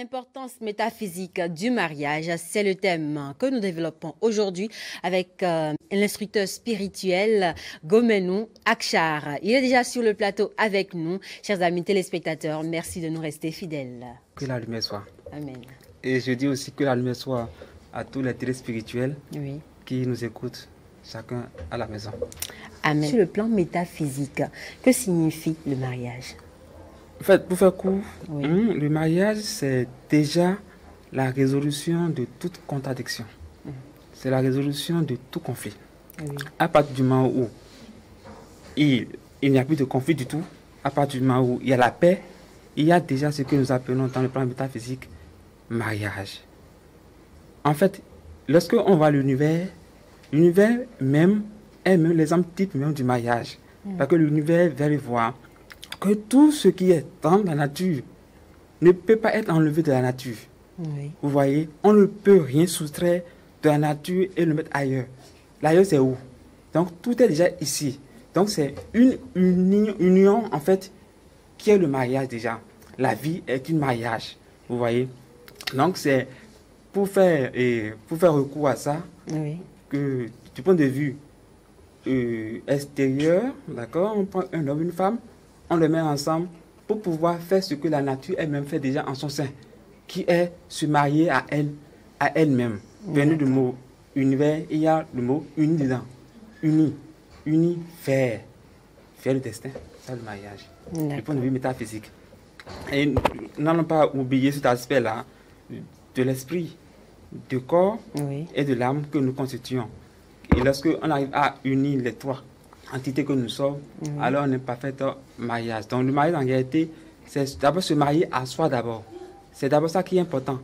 L'importance métaphysique du mariage, c'est le thème que nous développons aujourd'hui avec l'instructeur spirituel Gomenou Akchar. Il est déjà sur le plateau avec nous. Chers amis téléspectateurs, merci de nous rester fidèles. Que la lumière soit. Amen. Et je dis aussi que la lumière soit à tous les téléspirituels qui nous écoutent, chacun à la maison. Amen. Sur le plan métaphysique, que signifie le mariage? En fait, pour faire court, le mariage, c'est déjà la résolution de toute contradiction. C'est la résolution de tout conflit. À partir du moment où il n'y a plus de conflit du tout, à partir du moment où il y a la paix, il y a déjà ce que nous appelons dans le plan métaphysique mariage. En fait, lorsque on voit l'univers même est même l'exemple type même du mariage. Parce que l'univers va le voir que tout ce qui est dans la nature ne peut pas être enlevé de la nature. Vous voyez, on ne peut rien soustraire de la nature et le mettre ailleurs. L'ailleurs, c'est où? Donc, tout est déjà ici. Donc, c'est une union, en fait, qui est le mariage déjà. La vie est un mariage. Vous voyez? Donc, c'est pour faire recours à ça, que du point de vue extérieur, d'accord, on prend un homme, une femme, on les met ensemble pour pouvoir faire ce que la nature elle-même fait déjà en son sein, qui est se marier à elle-même. Venu du mot univers, il y a le mot uni dedans. Uni, faire le destin, c'est le mariage. Du point de vue métaphysique. Et nous n'allons pas oublier cet aspect-là de l'esprit, du corps et de l'âme que nous constituons. Et lorsque on arrive à unir les trois entités que nous sommes, alors on est parfait mariage. Donc le mariage en réalité, c'est d'abord se marier à soi d'abord. C'est d'abord ça qui est important.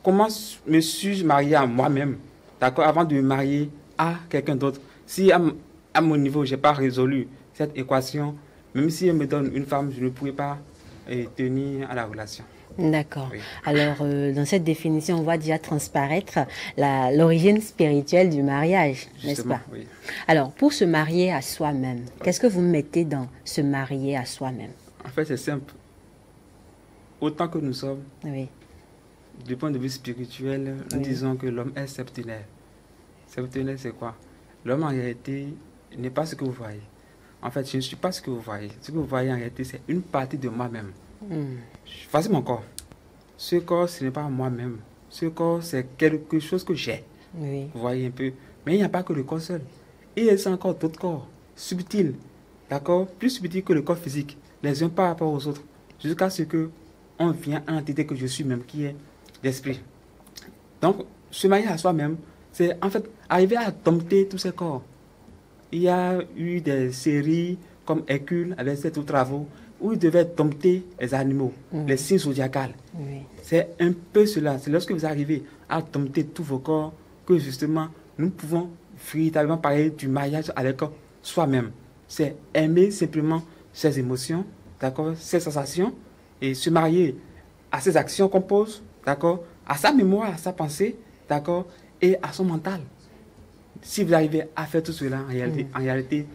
Comment me suis-je marié à moi-même, d'accord, avant de me marier à quelqu'un d'autre? Si à mon niveau, je n'ai pas résolu cette équation, même si on me donne une femme, je ne pourrai pas tenir à la relation. D'accord. Alors, dans cette définition, on voit déjà transparaître l'origine spirituelle du mariage, n'est-ce pas? Alors, pour se marier à soi-même, qu'est-ce que vous mettez dans se marier à soi-même? En fait, c'est simple. Autant que nous sommes, du point de vue spirituel, nous disons que l'homme est septenaire. Septenaire, c'est quoi? L'homme, en réalité, n'est pas ce que vous voyez. En fait, je ne suis pas ce que vous voyez. Ce que vous voyez, en réalité, c'est une partie de moi-même. Voici mon corps. Ce corps, ce n'est pas moi-même. Ce corps, c'est quelque chose que j'ai. Vous voyez un peu. Mais il n'y a pas que le corps seul. Il y a encore d'autres corps subtils. D'accord? Plus subtils que le corps physique. Les uns par rapport aux autres. Jusqu'à ce que on vient à l'entité que je suis même, qui est l'esprit. Donc, se marier à soi-même, c'est en fait arriver à dompter tous ces corps. Il y a eu des séries comme Hercule avec ses travaux où il devait dompter les animaux, les signes zodiacales. C'est un peu cela. C'est lorsque vous arrivez à dompter tous vos corps que justement nous pouvons véritablement parler du mariage avec soi-même. C'est aimer simplement ses émotions, d'accord, ses sensations, et se marier à ses actions qu'on pose, d'accord, à sa mémoire, à sa pensée, d'accord, et à son mental. Si vous arrivez à faire tout cela, en réalité,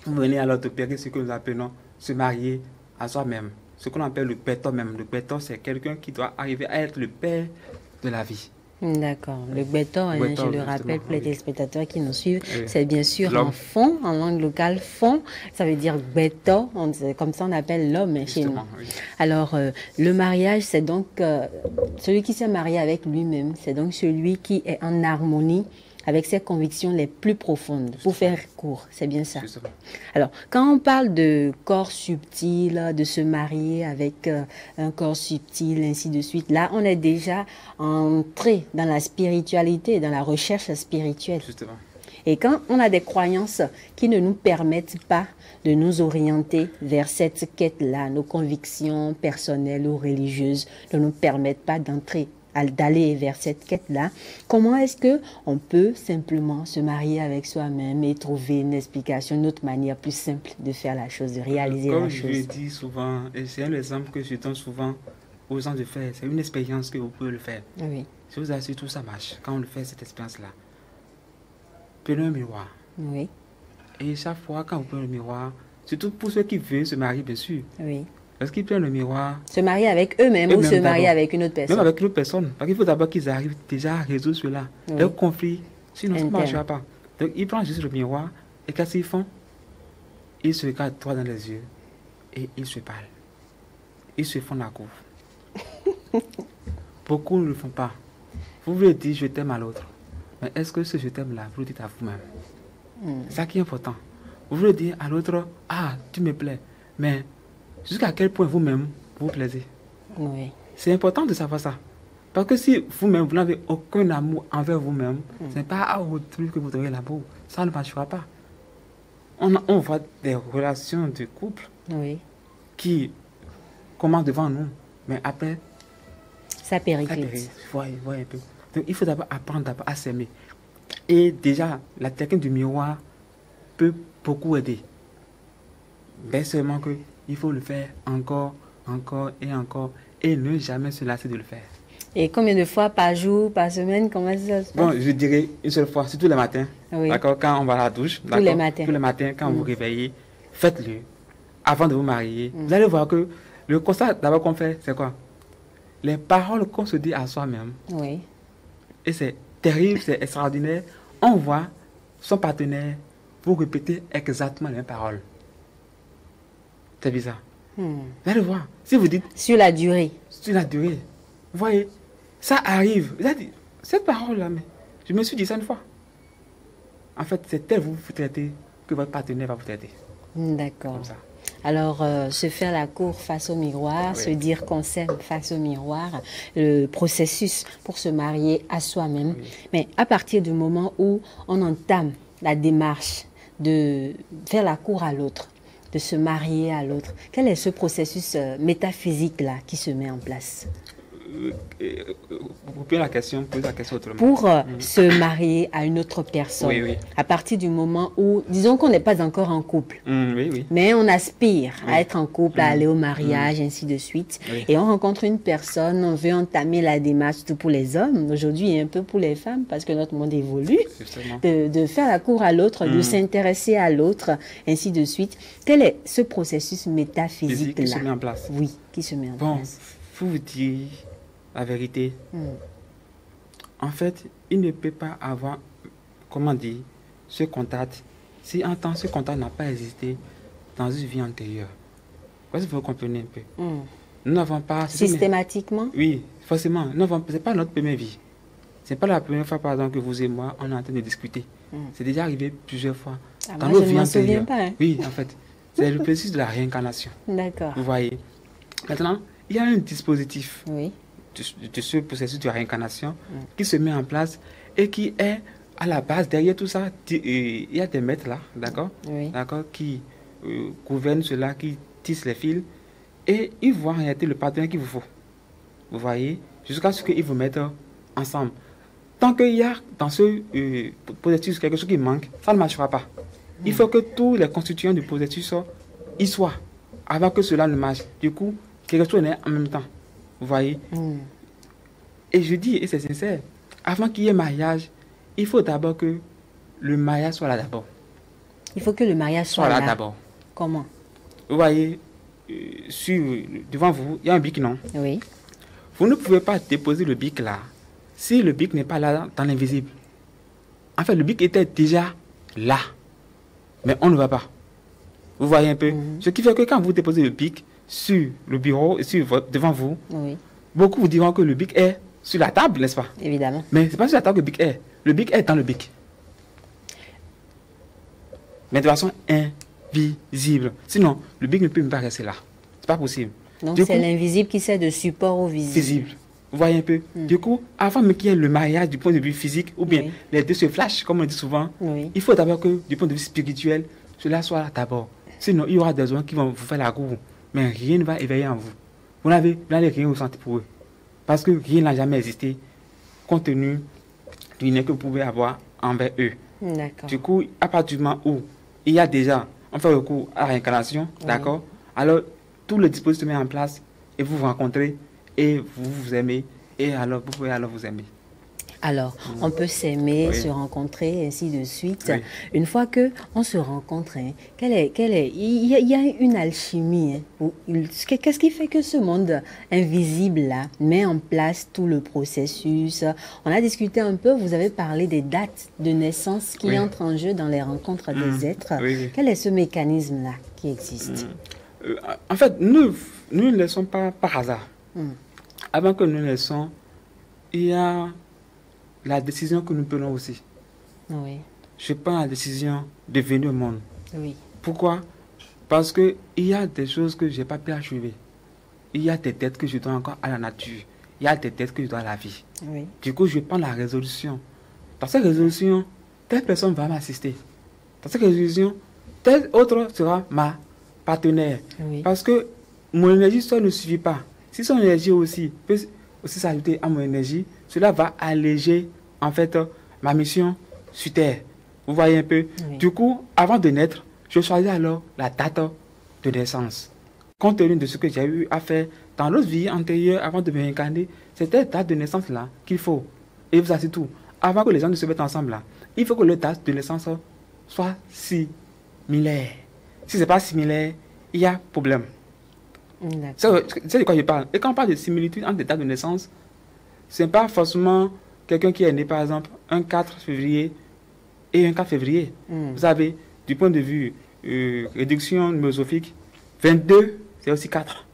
vous venez alors d'opérer ce que nous appelons se marier à soi-même. Ce qu'on appelle le père même. Le père, c'est quelqu'un qui doit arriver à être le père de la vie. D'accord. Le béton, je le rappelle pour les téléspectateurs qui nous suivent, c'est bien sûr en fond, en langue locale, fond, ça veut dire béton, comme ça on appelle l'homme chez nous. Alors, le mariage, c'est donc celui qui s'est marié avec lui-même, c'est donc celui qui est en harmonie avec ses convictions les plus profondes, pour faire court, c'est bien ça. Alors, quand on parle de corps subtil, de se marier avec un corps subtil, ainsi de suite, là, on est déjà entré dans la spiritualité, dans la recherche spirituelle. Justement. Et quand on a des croyances qui ne nous permettent pas de nous orienter vers cette quête-là, nos convictions personnelles ou religieuses ne nous permettent pas d'aller vers cette quête-là, comment est-ce qu'on peut simplement se marier avec soi-même et trouver une explication, une autre manière plus simple de faire la chose, de réaliser la chose? Comme je dis souvent, et c'est un exemple que je donne souvent aux gens de faire, c'est une expérience que vous pouvez le faire. Je vous assure, tout ça marche quand on le fait, cette expérience-là. Prenez un miroir. Et chaque fois, quand vous prenez le miroir, surtout pour ceux qui veulent se marier, bien sûr, Parce qu'ils prennent le miroir. Se marier avec eux-mêmes ou se marier avec une autre personne? Même avec une autre personne. Parce qu'il faut d'abord qu'ils arrivent déjà à résoudre cela. Oui. Le conflit, sinon ça ne marchera pas. Donc ils prennent juste le miroir et qu'est-ce qu'ils font? Ils se regardent droit dans les yeux et ils se parlent. Ils se font la cour. Beaucoup ne le font pas. Vous voulez dire je t'aime à l'autre. Mais est-ce que ce je t'aime là, vous le dites à vous-même? C'est ça qui est important. Vous voulez dire à l'autre, ah, tu me plais. Mais jusqu'à quel point vous-même vous plaisez? Oui. C'est important de savoir ça. Parce que si vous-même, vous n'avez aucun amour envers vous-même, ce n'est pas à autrui que vous aurez l'amour. Ça ne marchera pas. On voit des relations de couple qui commencent devant nous, mais après, ça périclite. Voyez un peu. Donc, il faut d'abord apprendre à s'aimer. Et déjà, la technique du miroir peut beaucoup aider. Mais seulement qu'il faut le faire encore et ne jamais se lasser de le faire. Et combien de fois par jour, par semaine, comment ça se passe? Bon, je dirais une seule fois, surtout le matin. Oui. D'accord, quand on va à la douche. Tous les matins. Tous les matins, quand vous vous réveillez, faites-le. Avant de vous marier, vous allez voir que le constat d'abord qu'on fait, c'est quoi? Les paroles qu'on se dit à soi-même. Oui. Et c'est terrible, c'est extraordinaire. On voit son partenaire pour répéter exactement les paroles. C'est bizarre. Vous allez voir. Si vous dites... Sur la durée. Sur la durée. Vous voyez, ça arrive. Vous avez dit, cette parole-là, mais je me suis dit ça une fois. En fait, c'est tel vous traitez que votre partenaire va vous traiter. D'accord. Comme ça. Alors, se faire la cour face au miroir, se dire qu'on s'aime face au miroir, le processus pour se marier à soi-même. Mais à partir du moment où on entame la démarche de faire la cour à l'autre, de se marier à l'autre, quel est ce processus métaphysique-là qui se met en place? Vous posez la question autrement. Pour se marier à une autre personne, à partir du moment où, disons qu'on n'est pas encore en couple, mais on aspire à être en couple, à aller au mariage, ainsi de suite, et on rencontre une personne, on veut entamer la démarche, surtout pour les hommes, aujourd'hui et un peu pour les femmes, parce que notre monde évolue, de faire la cour à l'autre, de s'intéresser à l'autre, ainsi de suite. Quel est ce processus métaphysique-là? Qui se met en place. Oui, qui se met en place. Pour vous dire la vérité, en fait, il ne peut pas avoir, comment dire, ce contact, si en temps ce contact n'a pas existé dans une vie antérieure. Est-ce que vous comprenez un peu? Nous n'avons pas... Systématiquement? Oui, forcément. Ce n'est pas notre première vie. Ce n'est pas la première fois, par exemple, que vous et moi, on est en train de discuter. C'est déjà arrivé plusieurs fois dans nos vies antérieures. Pas, hein? Oui, en fait. C'est le processus de la réincarnation. D'accord. Vous voyez. Maintenant, il y a un dispositif de ce processus de réincarnation qui se met en place et qui est à la base. Derrière tout ça, il y a des maîtres là, d'accord, qui gouvernent cela, qui tissent les fils et ils voient en réalité le partenaire qu'il vous faut. Vous voyez, jusqu'à ce qu'ils vous mettent ensemble. Tant qu'il y a dans ce processus quelque chose qui manque, ça ne marchera pas. Il faut que tous les constituants du processus y soient avant que cela ne marche. Du coup, quelque chose est en même temps. Vous voyez? Et je dis, et c'est sincère, avant qu'il y ait mariage, il faut d'abord que le mariage soit là d'abord. Il faut que le mariage soit là d'abord. Comment? Vous voyez, devant vous, il y a un bic, non? Oui. Vous ne pouvez pas déposer le bic là si le bic n'est pas là dans l'invisible. En fait, le bic était déjà là, mais on ne va pas. Vous voyez un peu? Ce qui fait que quand vous déposez le bic sur le bureau, devant vous, beaucoup vous diront que le bic est sur la table, n'est-ce pas? Évidemment. Mais ce n'est pas sur la table que le bic est. Le bic est dans le bic. Mais de façon invisible. Sinon, le bic ne peut même pas rester là. Ce n'est pas possible. Donc c'est l'invisible qui sert de support au visible. Vous voyez un peu? Du coup, avant qu'il y ait le mariage du point de vue physique, ou bien les deux se flashent, comme on dit souvent, il faut d'abord que, du point de vue spirituel, cela soit là d'abord. Sinon, il y aura des gens qui vont vous faire la cour. Mais rien ne va éveiller en vous. Vous n'allez rien ressentir pour eux. Parce que rien n'a jamais existé, compte tenu du lien que vous pouvez avoir envers eux. Du coup, à partir du moment où il y a déjà, on fait recours à la réincarnation, d'accord? Alors, tout le dispositif se met en place et vous vous rencontrez et vous vous aimez et alors vous pouvez alors vous aimer. Alors, on peut s'aimer, se rencontrer, ainsi de suite. Oui. Une fois qu'on se rencontre, hein, il y a une alchimie. Hein, qu'est-ce qui fait que ce monde invisible-là met en place tout le processus? On a discuté un peu, vous avez parlé des dates de naissance qui entrent en jeu dans les rencontres des êtres. Quel est ce mécanisme-là qui existe? En fait, nous ne laissons pas par hasard. Avant que nous naissions, il y a la décision que nous prenons aussi. Oui. Je prends la décision de venir au monde. Oui. Pourquoi? Parce qu'il y a des choses que je n'ai pas pu achever. Il y a des dettes que je dois encore à la nature. Il y a des dettes que je dois à la vie. Oui. Du coup, je prends la résolution. Dans cette résolution, telle personne va m'assister. Dans cette résolution, telle autre sera ma partenaire. Oui. Parce que mon énergie seule ne suffit pas. Si son énergie aussi peut aussi s'ajouter à mon énergie, cela va alléger en fait ma mission sur Terre. Vous voyez un peu? Oui. Du coup, avant de naître, je choisis alors la date de naissance. Compte tenu de ce que j'ai eu à faire dans l'autre vie antérieure avant de me réincarner, c'était la date de naissance là qu'il faut. Et vous asseyez tout. Avant que les gens ne se mettent ensemble là, il faut que le date de naissance soit similaire. Si ce n'est pas similaire, il y a problème. C'est de quoi je parle. Et quand on parle de similitude entre des dates de naissance, ce n'est pas forcément quelqu'un qui est né par exemple un 4 février et un 4 février. Vous savez, du point de vue réduction numérosophique, 22 c'est aussi 4.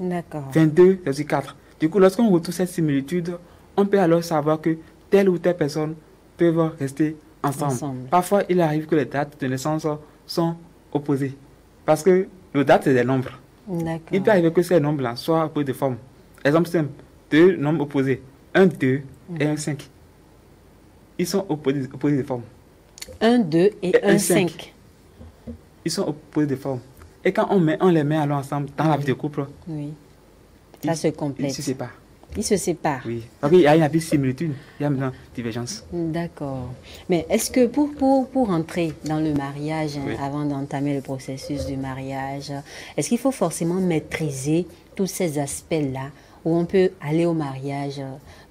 D'accord. 22 c'est aussi 4. Du coup, lorsqu'on retrouve cette similitude, on peut alors savoir que telle ou telle personne peuvent rester ensemble. Parfois, il arrive que les dates de naissance sont opposées. Parce que les dates, c'est des nombres. Il peut arriver que ces nombres-là soient opposés de forme. Exemple simple, deux nombres opposés, 1, 2 et 1, 5. Ils sont opposés de forme. 1, 2 et 1, 5. Ils sont opposés de forme. Et quand on les met alors ensemble dans la vie de couple, ça se complète. Ils se séparent. Ils se séparent. Oui. Parce qu'il y a une similitude, il y a une divergence. D'accord. Mais est-ce que pour entrer dans le mariage, avant d'entamer le processus du mariage, est-ce qu'il faut forcément maîtriser tous ces aspects-là où on peut aller au mariage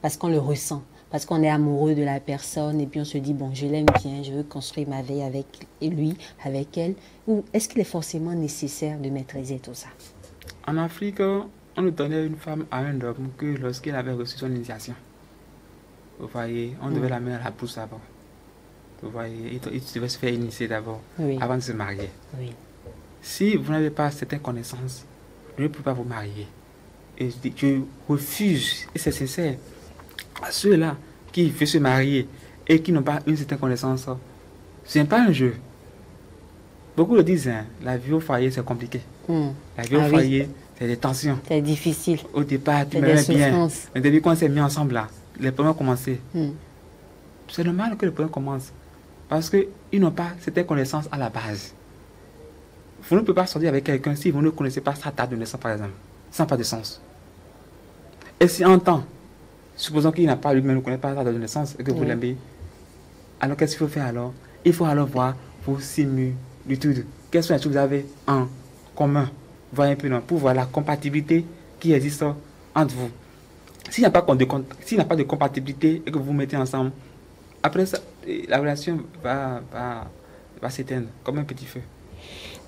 parce qu'on le ressent, parce qu'on est amoureux de la personne et puis on se dit, bon, je l'aime bien, je veux construire ma vie avec lui, avec elle, ou est-ce qu'il est forcément nécessaire de maîtriser tout ça? En Afrique, on ne donnait une femme à un homme que lorsqu'il avait reçu son initiation. Vous voyez, on devait la mettre à la brousse d'abord. Vous voyez, il devait se faire initier d'abord, avant de se marier. Oui. Si vous n'avez pas certaines connaissances, vous ne pouvez pas vous marier. Et je refuse, et c'est sincère, à ceux-là qui veulent se marier et qui n'ont pas une certaine connaissance, ce n'est pas un jeu. Beaucoup le disent, hein, la vie au foyer, c'est compliqué. La vie au foyer, c'est des tensions. C'est difficile. Au départ, tu m'aimais bien. Mais depuis qu'on s'est mis ensemble là, les problèmes ont commencé. C'est normal que les problèmes commencent. Parce qu'ils n'ont pas cette connaissance à la base. Vous ne pouvez pas sortir avec quelqu'un si vous ne connaissez pas sa date de naissance, par exemple. Ça n'a pas de sens. Et si en temps, supposons qu'il n'a pas lui-même ne connaît pas sa date de naissance et que vous l'aimez, alors qu'est-ce qu'il faut faire alors? Il faut alors voir vos similitudes. Quelles sont les choses que vous avez en commun? Voyez un peu, non, pour voir la compatibilité qui existe entre vous. S'il n'y a pas de compatibilité et que vous vous mettez ensemble, après ça, la relation va s'éteindre comme un petit feu.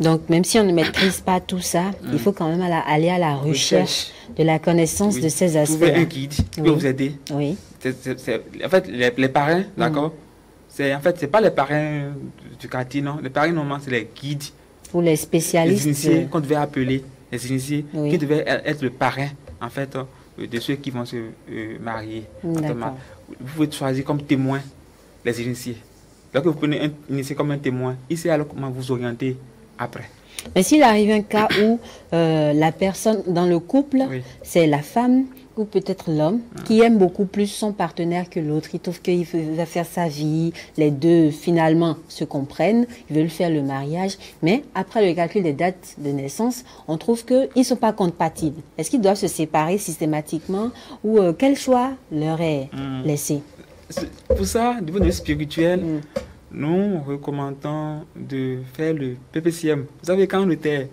Donc, même si on ne maîtrise pas tout ça, il faut quand même aller à la recherche de la connaissance de ces aspects. Trouver un guide qui peut vous aider. Oui. En fait, les parrains, d'accord? En fait, ce n'est pas les parrains du quartier, non. Les parrains, normalement, c'est les guides. Pour les spécialistes. Les initiés qu'on devait appeler, les initiés, qui devaient être le parrain, en fait, de ceux qui vont se marier. Vous pouvez choisir comme témoin les initiés. Lorsque vous prenez un initié comme un témoin, il sait alors comment vous orienter après. Mais s'il arrive un cas où la personne dans le couple, c'est la femme ou peut-être l'homme qui aime beaucoup plus son partenaire que l'autre, il trouve qu'il va faire sa vie, les deux finalement se comprennent, ils veulent faire le mariage, mais après le calcul des dates de naissance, on trouve qu'ils ne sont pas compatibles. Est-ce qu'ils doivent se séparer systématiquement ou quel choix leur est laissé? Pour ça, du point de vue spirituel, nous recommandons de faire le PPCM. Vous savez, quand on était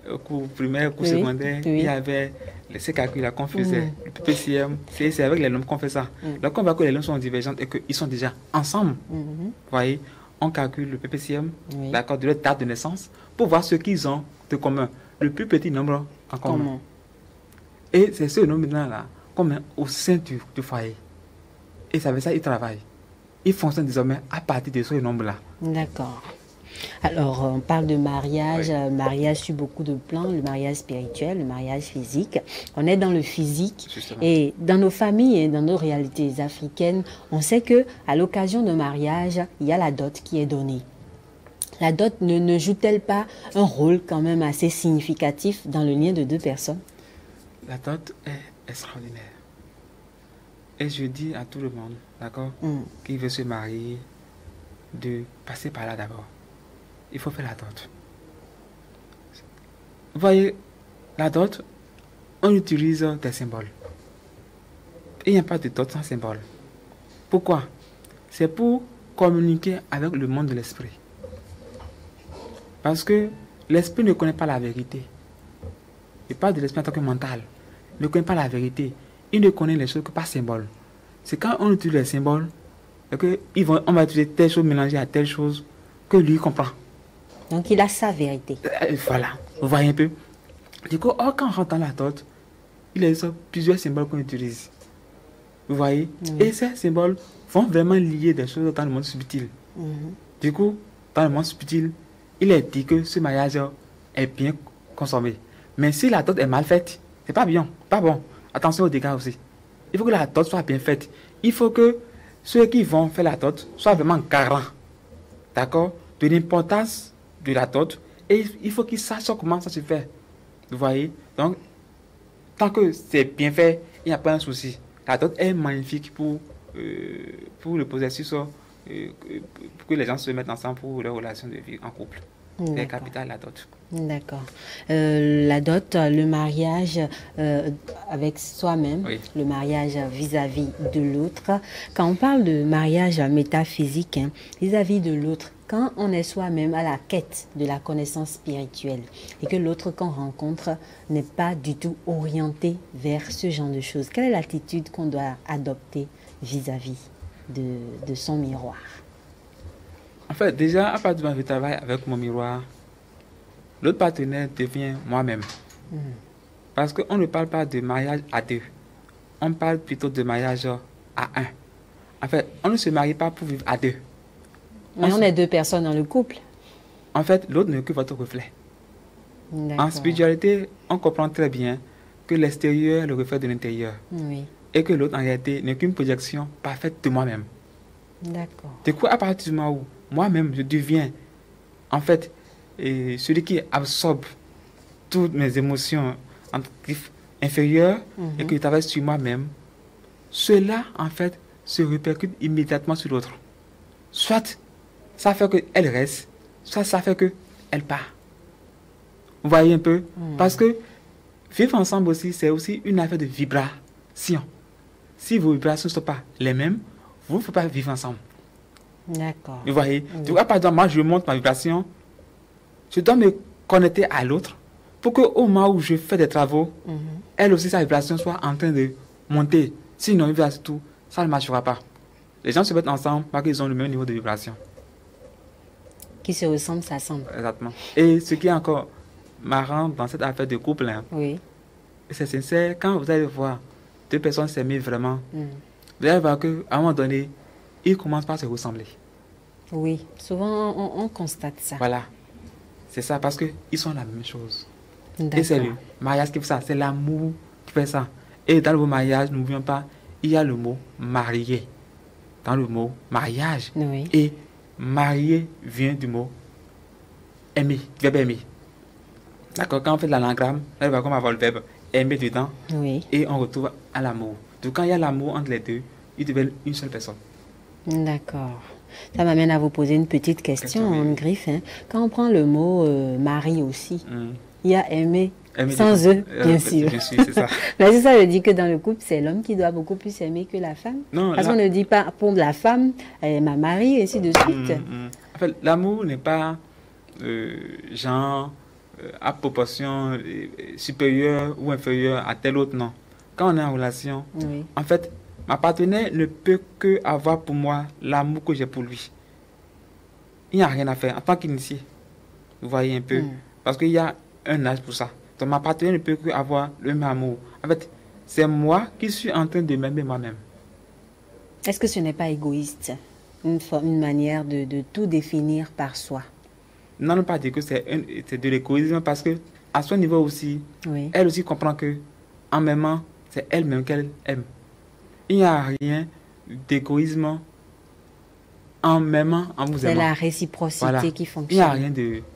au cours primaire, au cours secondaire, il y avait ces calculs-là qu'on faisait, le PPCM, c'est avec les normes qu'on fait ça. Donc on voit que les normes sont divergentes et qu'ils sont déjà ensemble. Vous voyez, on calcule le PPCM, d'accord, de leur date de naissance, pour voir ce qu'ils ont de commun. Le plus petit nombre en commun. Et c'est ce nombre-là qu'on met au sein du foyer. Et ça veut dire ça, ils travaillent. Ils fonctionnent désormais à partir de ce nombre-là. D'accord. Alors, on parle de mariage, mariage sur beaucoup de plans, le mariage spirituel, le mariage physique. On est dans le physique. Justement. Et dans nos familles et dans nos réalités africaines, on sait que à l'occasion d'un mariage, il y a la dot qui est donnée. La dot ne joue-t-elle pas un rôle quand même assez significatif dans le lien de deux personnes? La dot est extraordinaire. Et je dis à tout le monde, d'accord, qui veut se marier, de passer par là d'abord. Il faut faire la dot. Vous voyez, la dot, on utilise des symboles. Et il n'y a pas de dot sans symbole. Pourquoi? C'est pour communiquer avec le monde de l'esprit. Parce que l'esprit ne connaît pas la vérité. Il parle de l'esprit en tant que mental. Il ne connaît pas la vérité. Il ne connaît les choses que par symbole. C'est quand on utilise les symboles, on va utiliser telle chose mélangée à telle chose que lui comprend. Donc il a sa vérité. Voilà, vous voyez un peu. Du coup, quand on rentre dans la dot, il y a plusieurs symboles qu'on utilise. Vous voyez? Et ces symboles vont vraiment lier des choses dans le monde subtil. Du coup, dans le monde subtil, il est dit que ce mariage est bien consommé. Mais si la dot est mal faite, c'est pas bien, pas bon. Attention aux dégâts aussi. Il faut que la dot soit bien faite. Il faut que ceux qui vont faire la dot soient vraiment garants, d'accord, de l'importance de la dot. Et il faut qu'ils sachent comment ça se fait. Vous voyez? Donc, tant que c'est bien fait, il n'y a pas un souci. La dot est magnifique pour le possessif, pour que les gens se mettent ensemble pour leur relation de vie en couple. C'est capital, la dot. D'accord. La dot, le mariage avec soi-même, le mariage vis-à-vis de l'autre. Quand on parle de mariage métaphysique, vis-à-vis de l'autre, quand on est soi-même à la quête de la connaissance spirituelle et que l'autre qu'on rencontre n'est pas du tout orienté vers ce genre de choses, quelle est l'attitude qu'on doit adopter vis-à-vis de son miroir? En fait, déjà, à partir du moment où je travaille avec mon miroir, l'autre partenaire devient moi-même. Parce qu'on ne parle pas de mariage à deux. On parle plutôt de mariage à un. En fait, on ne se marie pas pour vivre à deux. Mais on est deux personnes dans le couple. En fait, l'autre n'est que votre reflet. En spiritualité, on comprend très bien que l'extérieur est le reflet de l'intérieur. Et que l'autre, en réalité, n'est qu'une projection parfaite de moi-même. D'accord. Du coup, à partir du moment où moi-même, je deviens, en fait, celui qui absorbe toutes mes émotions inférieures et que je travaille sur moi-même, cela, en fait, se répercute immédiatement sur l'autre. Soit ça fait qu'elle reste, soit ça fait qu'elle part. Vous voyez un peu? Parce que vivre ensemble aussi, c'est aussi une affaire de vibration. Si vos vibrations ne sont pas les mêmes, vous ne pouvez pas vivre ensemble. D'accord. Vous voyez? Du coup, par exemple, moi, je monte ma vibration. Je dois me connecter à l'autre pour qu'au moment où je fais des travaux, elle aussi, sa vibration soit en train de monter. Sinon, tout, ça ne marchera pas. Les gens se mettent ensemble parce qu'ils ont le même niveau de vibration. Qui se ressemblent, ça semble. Exactement. Et ce qui est encore marrant dans cette affaire de couple, c'est sincère, quand vous allez voir deux personnes s'aimer vraiment, vous allez voir qu'à un moment donné, ils commencent par se ressembler. Oui, souvent on constate ça. Voilà, c'est ça, parce qu'ils sont la même chose. Et c'est le mariage qui fait ça, c'est l'amour qui fait ça. Et dans le mariage, n'oublions pas, il y a le mot marié. Dans le mot mariage. Et marié vient du mot aimer, du verbe aimer. D'accord, quand on fait de l'anagramme, on va avoir le verbe aimer dedans. Et on retrouve à l'amour. Donc quand il y a l'amour entre les deux, ils deviennent une seule personne. D'accord. Ça m'amène à vous poser une petite question en griffe. Quand on prend le mot mari aussi, il y a aimer sans eux, bien sûr. C'est ça. Mais ça veut dire que dans le couple, c'est l'homme qui doit beaucoup plus aimer que la femme. Non, parce qu'on ne dit pas pour la femme, elle est ma mari, et ainsi de suite. En fait, l'amour n'est pas genre à proportion supérieure ou inférieure à tel autre, non. Quand on est en relation, en fait, ma partenaire ne peut que avoir pour moi l'amour que j'ai pour lui. Il n'y a rien à faire en tant qu'initié. Vous voyez un peu. Parce qu'il y a un âge pour ça. Donc ma partenaire ne peut que avoir le même amour. En fait, c'est moi qui suis en train de m'aimer moi-même. Est-ce que ce n'est pas égoïste, une manière de tout définir par soi? Non, pas dire que c'est de l'égoïsme parce que à son niveau aussi, elle aussi comprend que en m'aimant, c'est elle-même qu'elle aime. Il n'y a rien d'égoïsme en m'aimant, en vous aimant. C'est la réciprocité qui fonctionne. Il n'y a rien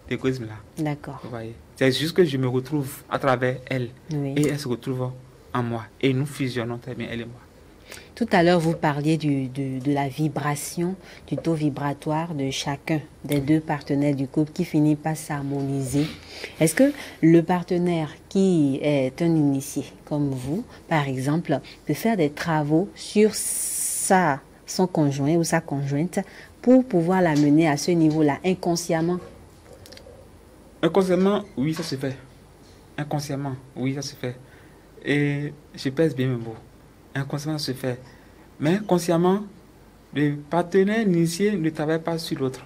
d'égoïsme là. D'accord. Vous voyez. C'est juste que je me retrouve à travers elle et elle se retrouve en moi. Et nous fusionnons très bien, elle et moi. Tout à l'heure, vous parliez de la vibration, du taux vibratoire de chacun des deux partenaires du couple qui finit par s'harmoniser. Est-ce que le partenaire qui est un initié, comme vous, par exemple, peut faire des travaux sur son conjoint ou sa conjointe pour pouvoir l'amener à ce niveau-là, inconsciemment? Inconsciemment, oui, ça se fait. Inconsciemment, oui, ça se fait. Et je pèse bien mes mots. Inconsciemment, ça se fait. Mais consciemment, le partenaire initié ne travaille pas sur l'autre.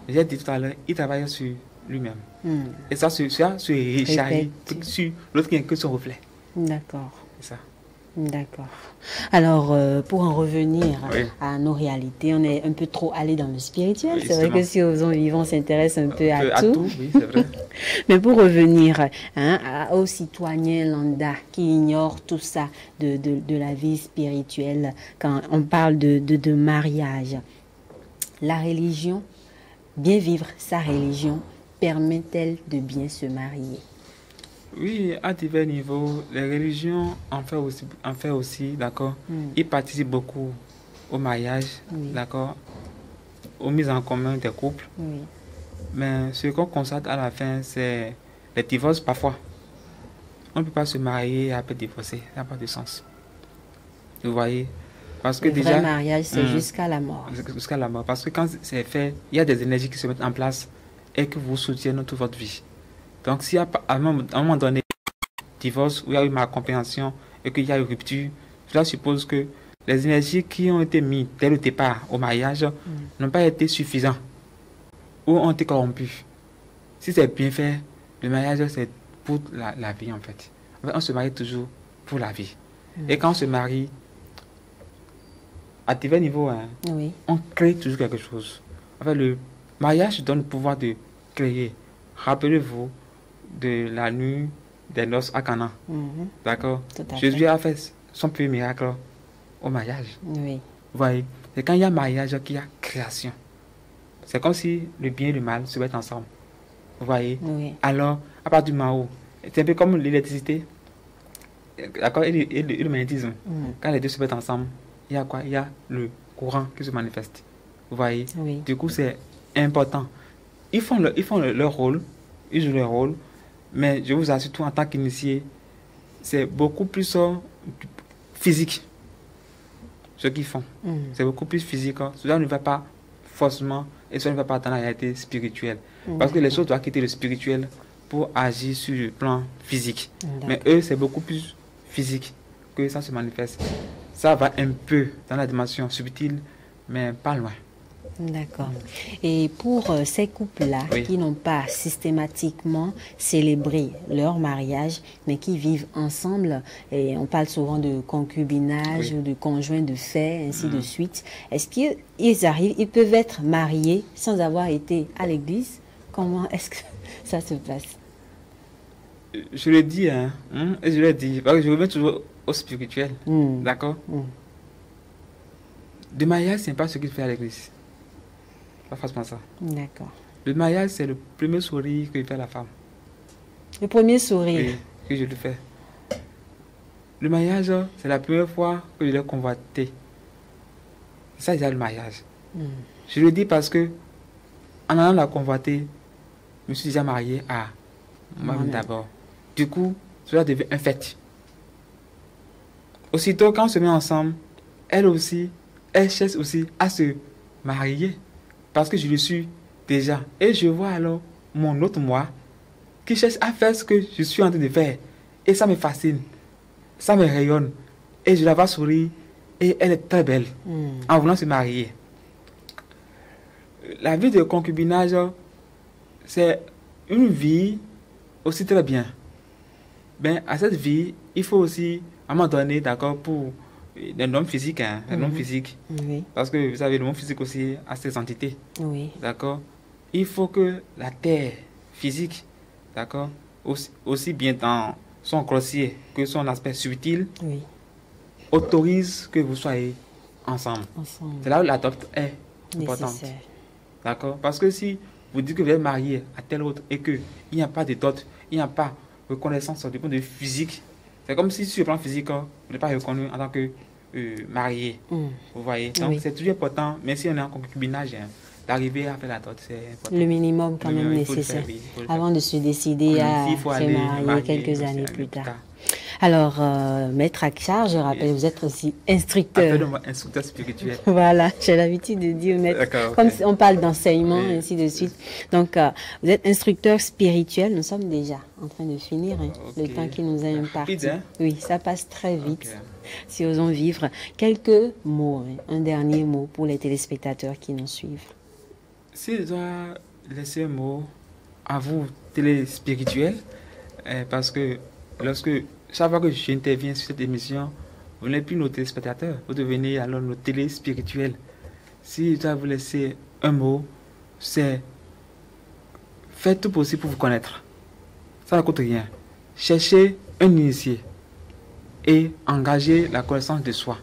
J'ai dit tout à l'heure, il travaille sur lui-même. Et ça se recharge sur l'autre qui n'est que son reflet. D'accord. C'est ça. D'accord. Alors, pour en revenir à nos réalités, on est un peu trop allé dans le spirituel. C'est vrai que si aux vivants s'intéresse un peu à tout. Oui, c'est vrai. Mais pour revenir aux citoyens lambda qui ignorent tout ça de la vie spirituelle, quand on parle de mariage, la religion, bien vivre sa religion, permet-elle de bien se marier? Oui, à divers niveaux, les religions en fait aussi, d'accord. Ils participent beaucoup au mariage, d'accord, aux mises en commun des couples. Mais ce qu'on constate à la fin, c'est les divorces parfois. On ne peut pas se marier et après divorcer, ça n'a pas de sens. Vous voyez? Parce que le déjà, vrai mariage, c'est jusqu'à la mort. Jusqu'à la mort. Parce que quand c'est fait, il y a des énergies qui se mettent en place et qui vous soutiennent toute votre vie. Donc, s'il y a à un moment donné divorce, où il y a eu malcompréhension et qu'il y a eu rupture, cela suppose que les énergies qui ont été mises dès le départ au mariage n'ont pas été suffisantes ou ont été corrompues. Si c'est bien fait, le mariage, c'est pour la vie en fait. En fait, on se marie toujours pour la vie. Et quand on se marie, à divers niveaux, on crée toujours quelque chose. En fait, le mariage donne le pouvoir de créer. Rappelez-vous de la nuit des noces à Cana. D'accord? Jésus a fait son premier miracle au mariage. Oui. Vous voyez? C'est quand il y a mariage qu'il y a création. C'est comme si le bien et le mal se mettent ensemble. Vous voyez? Oui. Alors, à partir du moment où, c'est un peu comme l'électricité, d'accord, et le magnétisme. Quand les deux se mettent ensemble, il y a quoi? Il y a le courant qui se manifeste. Vous voyez? Oui. Du coup, c'est important. Ils font leur rôle, ils jouent leur rôle, mais je vous assure, tout en tant qu'initié, c'est beaucoup plus physique ce qu'ils font. C'est beaucoup plus physique. Cela ne va pas forcément, et cela ne va pas dans la réalité spirituelle. Parce que les choses doivent quitter le spirituel pour agir sur le plan physique. Mais eux, c'est beaucoup plus physique que ça se manifeste. Ça va un peu dans la dimension subtile, mais pas loin. D'accord. Et pour ces couples-là qui n'ont pas systématiquement célébré leur mariage, mais qui vivent ensemble, et on parle souvent de concubinage ou de conjoint de fait, ainsi de suite, est-ce qu'ils peuvent être mariés sans avoir été à l'église? Comment est-ce que ça se passe? Je le dis, et je le dis, parce que je reviens toujours au spirituel, d'accord? Le mariage, ce n'est pas ce qu'il fait à l'église. Pas forcément ça. D'accord. Le mariage, c'est le premier sourire que fait la femme. Le premier sourire? Oui, que je le fais. Le mariage, c'est la première fois que je l'ai convoité. C'est ça déjà le mariage. Je le dis parce que, en allant la convoiter, je me suis déjà marié à moi-même d'abord. Du coup, cela devient un fait. Aussitôt, quand on se met ensemble, elle cherche aussi à se marier. Parce que je le suis déjà. Et je vois alors mon autre moi qui cherche à faire ce que je suis en train de faire. Et ça me fascine, ça me rayonne. Et je la vois sourire et elle est très belle en voulant se marier. La vie de concubinage, c'est une vie aussi très bien. Ben, à cette vie, il faut aussi, à un moment donné, d'accord, pour un homme physique, un homme physique. Oui. Parce que vous savez, le monde physique aussi a ses entités. Oui. D'accord. Il faut que la terre physique, d'accord, aussi bien dans son grossier que son aspect subtil, oui, autorise que vous soyez ensemble. C'est là où la dot est importante. D'accord. Parce que si vous dites que vous êtes marié à tel autre et qu'il n'y a pas de dot, il n'y a pas de reconnaissance du point de vue physique, c'est comme si sur le plan physique, vous n'êtes pas reconnu en tant que marié. Vous voyez. Donc c'est toujours important, même si on est en concubinage, d'arriver à faire la dot, c'est important. Le minimum quand même nécessaire, avant de se décider à se marier quelques années plus tard. Alors, Maître Akchar, je rappelle, vous êtes aussi instructeur. Appelle-moi instructeur spirituel. Voilà, j'ai l'habitude de dire, Maître, comme on parle d'enseignement, ainsi de suite. Donc, vous êtes instructeur spirituel. Nous sommes déjà en train de finir, le temps qui nous est imparti. Oui, ça passe très vite. Si osons vivre. Quelques mots, un dernier mot pour les téléspectateurs qui nous suivent. Si je dois laisser un mot à vous, téléspirituels, parce que chaque fois que j'interviens sur cette émission, vous n'êtes plus nos téléspectateurs, vous devenez alors nos téléspirituels. Si je dois vous laisser un mot, c'est faites tout possible pour vous connaître. Ça ne coûte rien. Cherchez un initié et engagez la connaissance de soi.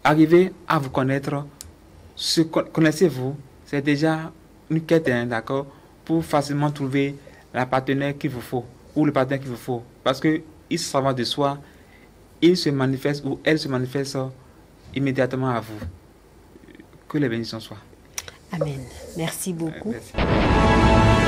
Arrivez à vous connaître. Connaissez-vous, c'est déjà une quête, d'accord, pour facilement trouver la partenaire qu'il vous faut ou le partenaire qu'il vous faut. Parce que il se savoir de soi, il se manifeste ou elle se manifeste immédiatement à vous. Que les bénédictions soient. Amen. Merci beaucoup. Merci.